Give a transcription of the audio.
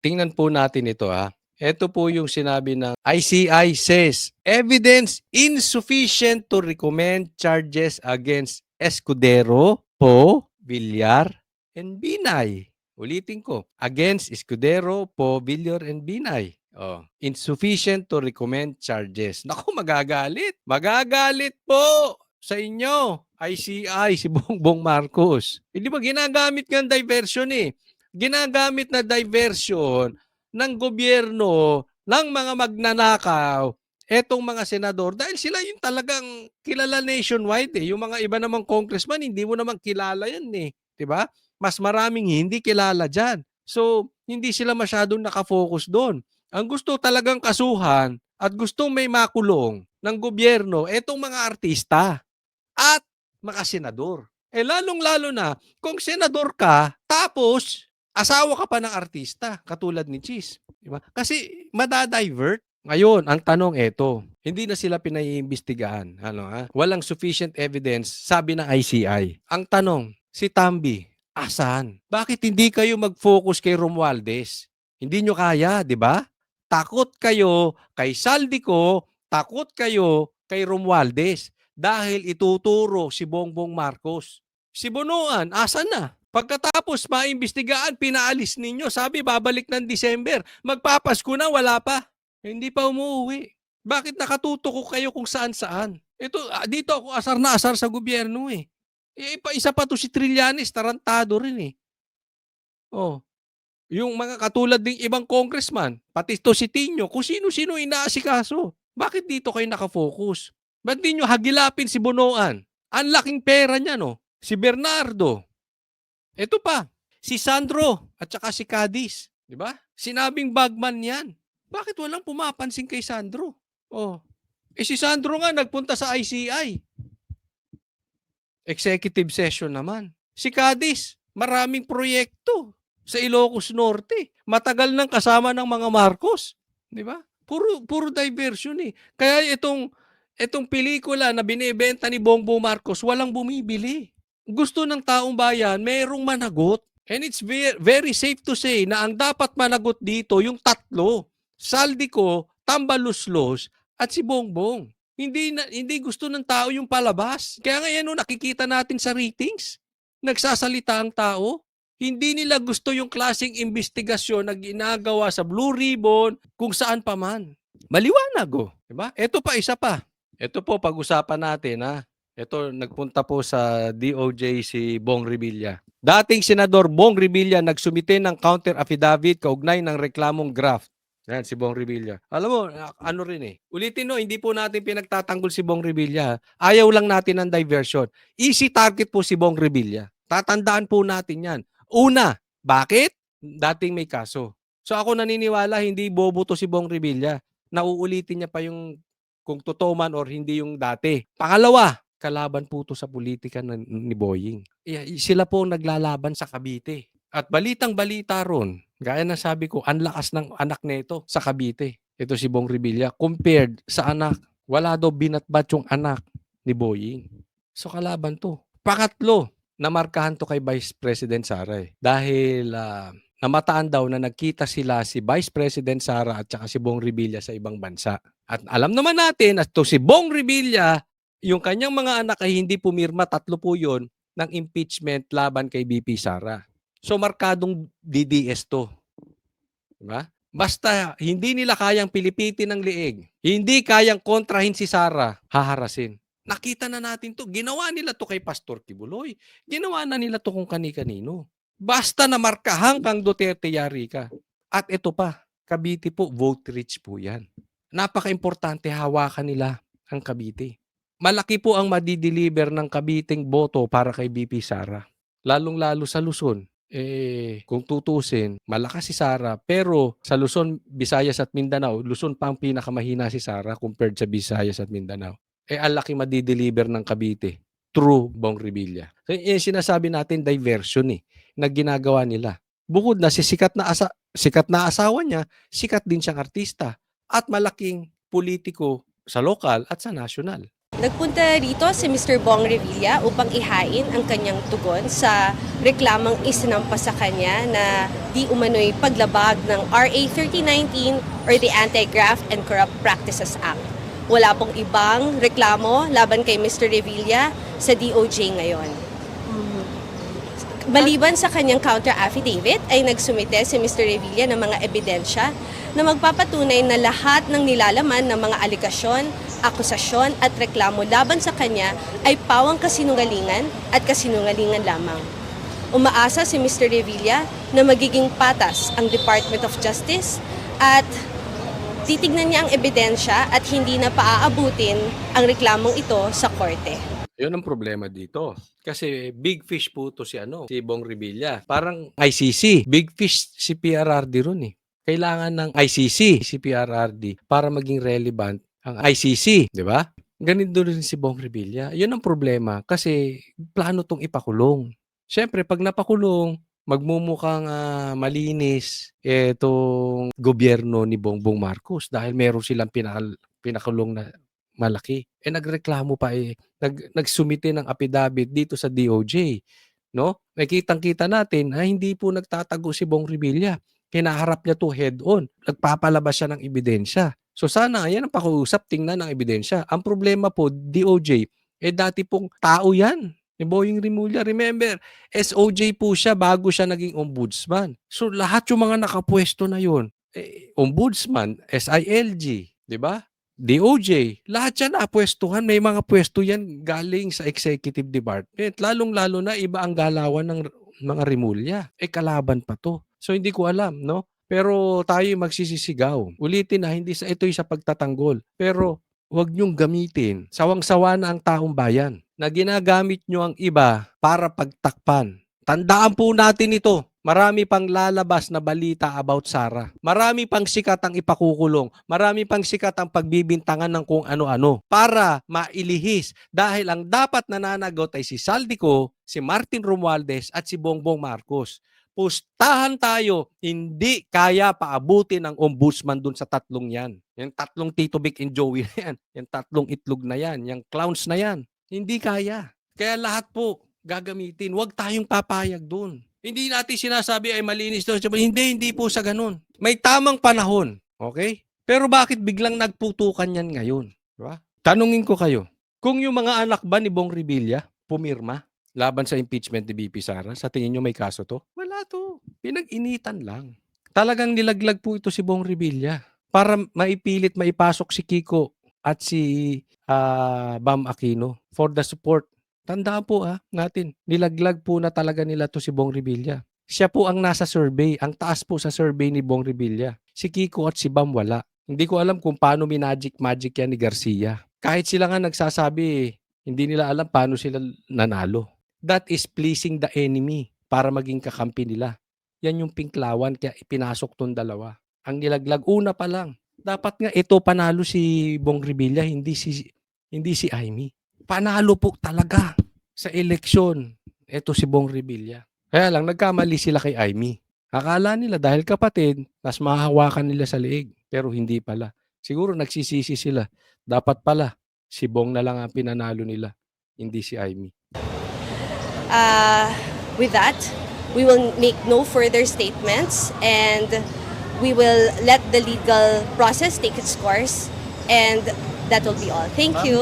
Tingnan po natin ito, Ito po yung sinabi ng ICI says, evidence insufficient to recommend charges against Escudero, Po, Villar, and Binay. Ulitin ko, against Escudero, Po, Villar, and Binay. Insufficient to recommend charges. Naku, magagalit. Magagalit po sa inyo, ICI, si Bongbong Marcos. Hindi ba ginagamit ng diversion Ginagamit na diversion ng gobyerno ng mga magnanakaw etong mga senador dahil sila yung talagang kilala nationwide Yung mga iba namang congressman, hindi mo naman kilala yan 'di ba? Mas maraming hindi kilala diyan. So, hindi sila masyadong nakafocus doon. Ang gusto talagang kasuhan at gustong may makulong ng gobyerno etong mga artista at mga senador. Lalong-lalo na kung senador ka tapos asawa ka pa ng artista katulad ni Cheese, 'di ba? Kasi madadivert. Ngayon, ang tanong eto, hindi na sila pinaiimbestigahan, Walang sufficient evidence, sabi ng ICI. Ang tanong, si Tambi, asan? Bakit hindi kayo mag-focus kay Romualdez? Hindi nyo kaya, 'di ba? Takot kayo kay Saldico, takot kayo kay Romualdez dahil ituturo si Bongbong Marcos. Si Bunuan, asan na? Pagkatapos maimbestigaan, pinaalis ninyo. Sabi, babalik ng December. Magpapasko na, wala pa. Hindi pa umuwi. Bakit nakatutok kayo kung saan-saan? Dito ako asar na asar sa gobyerno isa pa to si Trillanes, tarantado rin Yung mga katulad ng ibang congressman, pati to si Tino, kung sino-sino inaasikaso. Bakit dito kayo nakafocus? Ba't di nyo hagilapin si Bunuan? Ang laking pera niya, no? Si Bernardo. Ito pa, si Sandro at saka si Cadiz. Di ba? Sinabing bagman yan. Bakit walang pumapansin kay Sandro? Si Sandro nga nagpunta sa ICI. Executive session naman. Si Cadiz, maraming proyekto sa Ilocos Norte. Matagal nang kasama ng mga Marcos. Di ba? Puro diversion Kaya itong pelikula na binibenta ni Bongbong Marcos, walang bumibili. Gusto ng taong bayan, merong managot. And it's very safe to say na ang dapat managot dito yung tatlo. Saldico, Tambaluslos, at si Bongbong. Hindi gusto ng tao yung palabas. Kaya ngayon nakikita natin sa ratings. Nagsasalita ang tao. Hindi nila gusto yung klaseng investigasyon na ginagawa sa Blue Ribbon, kung saan pa man. Maliwanag diba? Ito pa, isa pa. Ito po, pag-usapan natin Ito, nagpunta po sa DOJ si Bong Revilla. Dating Senador Bong Revilla nagsumite ng counter affidavit kaugnay ng reklamong graft. Yan, si Bong Revilla. Alam mo, ano rin Ulitin hindi po natin pinagtatanggol si Bong Revilla. Ayaw lang natin ng diversion. Easy target po si Bong Revilla. Tatandaan po natin yan. Una, bakit? Dating may kaso. So ako naniniwala hindi bobo to si Bong Revilla. Nauulitin niya pa yung kung totoo man or hindi yung dati. Pangalawa, kalaban po to sa politika ni Boying. Sila po naglalaban sa Cavite. At balitang-balita ron, gaya na sabi ko, ang lakas ng anak nito sa Cavite. Ito si Bong Revilla. Compared sa anak, wala daw binatbat yung anak ni Boying. So kalaban to. Pakatlo, namarkahan to kay Vice President Sara Dahil namataan daw na nagkita sila si Vice President Sara at saka si Bong Revilla sa ibang bansa. At alam naman natin at to si Bong Revilla, yung kanyang mga anak ay hindi pumirma, 3 po yun, ng impeachment laban kay BP Sara. So markadong DDS to. Diba? Basta hindi nila kayang pilipitin ng liig, hindi kayang kontrahin si Sara, haharasin. Nakita na natin to. Ginawa nila to kay Pastor Kibuloy. Ginawa na nila to kung kani-kanino. Basta na markahan kang Duterte yari ka. At ito pa, Cavite po, vote rich po yan. Napaka-importante hawakan nila ang Cavite. Malaki po ang madideliver ng Caviteng boto para kay BP Sara. Lalong-lalo sa Luzon. Kung tutusin, malakas si Sara. Pero sa Luzon, Visayas at Mindanao, Luzon pa ang pinakamahina si Sara compared sa Visayas at Mindanao. Ang laki madideliver ng Cavite through Bong Revilla. So, sinasabi natin diversion na ginagawa nila. Bukod na si sikat na asawa niya, sikat din siyang artista at malaking politiko sa lokal at sa national. Nagpunta rito si Mr. Bong Revilla upang ihain ang kanyang tugon sa reklamang isinampa sa kanya na di umano'y paglabag ng RA 3019 or the Anti-Graft and Corrupt Practices Act. Wala pong ibang reklamo laban kay Mr. Revilla sa DOJ ngayon. Maliban sa kanyang counter affidavit ay nagsumite si Mr. Revilla ng mga ebidensya na magpapatunay na lahat ng nilalaman ng mga aligasyon, akusasyon at reklamo laban sa kanya ay pawang kasinungalingan at kasinungalingan lamang. Umaasa si Mr. Revilla na magiging patas ang Department of Justice at titignan niya ang ebidensya at hindi na paaabutin ang reklamong ito sa korte. Yun ang problema dito. Kasi big fish po to si Bong Revilla. Parang ICC. Big fish si PRRD ron eh. Kailangan ng ICC si PRRD para maging relevant ang ICC, di ba? Ganito rin si Bong Revilla. Yun ang problema kasi plano tong ipakulong. Siyempre, pag napakulong, magmumukhang malinis itong gobyerno ni Bongbong Marcos dahil meron silang pinakulong na malaki. Nagreklamo pa nagsumite ng affidavit dito sa DOJ, no? Nakitang-kita natin na hindi po nagtatago si Bong Revilla. Kinaharap niya to head on. Nagpapalabas siya ng ebidensya. So sana yan ang pakiusap, tingnan ng ebidensya. Ang problema po, DOJ, dati pong tao yan. Ni Boying Rimulya. Remember, SOJ po siya bago siya naging ombudsman. So lahat yung mga nakapwesto na yun, ombudsman, SILG, di ba? DOJ, lahat yan napwestuhan. May mga pwesto yan galing sa executive department. Lalong-lalo na iba ang galawan ng mga Rimulya. Kalaban pa to. So hindi ko alam, no? Pero tayo magsisisigaw. Ulitin na, ito'y sa pagtatanggol. Pero huwag niyong gamitin. Sawang-sawa na ang taong bayan na ginagamit niyo ang iba para pagtakpan. Tandaan po natin ito. Marami pang lalabas na balita about Sara. Marami pang sikat ang ipakukulong. Marami pang sikat ang pagbibintangan ng kung ano-ano para mailihis. Dahil ang dapat nananagot ay si Saldico, si Martin Romualdez at si Bongbong Marcos. Pustahan tayo, hindi kaya paabutin ng ombudsman dun sa tatlong yan. Yung tatlong Tito Vic and Joey na yan. Yung tatlong itlog na yan. Yung clowns na yan. Hindi kaya. Kaya lahat po gagamitin. Huwag tayong papayag dun. Hindi natin sinasabi ay malinis doon. Hindi po sa ganun. May tamang panahon. Okay? Pero bakit biglang nagputukan yan ngayon? Diba? Tanungin ko kayo, kung yung mga anak ba ni Bong Revilla pumirma laban sa impeachment ni BP Sara, sa tingin nyo may kaso to? Wala to. Pinag-initan lang. Talagang nilaglag po ito si Bong Revilla para maipilit maipasok si Kiko at si Bam Aquino for the support. Tandaan po natin, nilaglag po na talaga nila to si Bong Revilla. Siya po ang nasa survey, ang taas po sa survey ni Bong Revilla. Si Kiko at si Bam wala. Hindi ko alam kung paano magic yan ni Garcia. Kahit sila nga nagsasabi, hindi nila alam paano sila nanalo. That is pleasing the enemy para maging kakampi nila. Yan yung pinklawan kaya ipinasok tong dalawa. Ang nilaglag, una pa lang. Dapat nga ito panalo si Bong Revilla, hindi si Amy. Panalo po talaga sa eleksyon. Ito si Bong Revilla. Kaya lang, nagkamali sila kay Amy. Akala nila dahil kapatid, mas mahahawakan nila sa leeg. Pero hindi pala. Siguro nagsisisi sila. Dapat pala, si Bong na lang ang pinanalo nila. Hindi si Amy. With that, we will make no further statements and we will let the legal process take its course and that will be all. Thank you.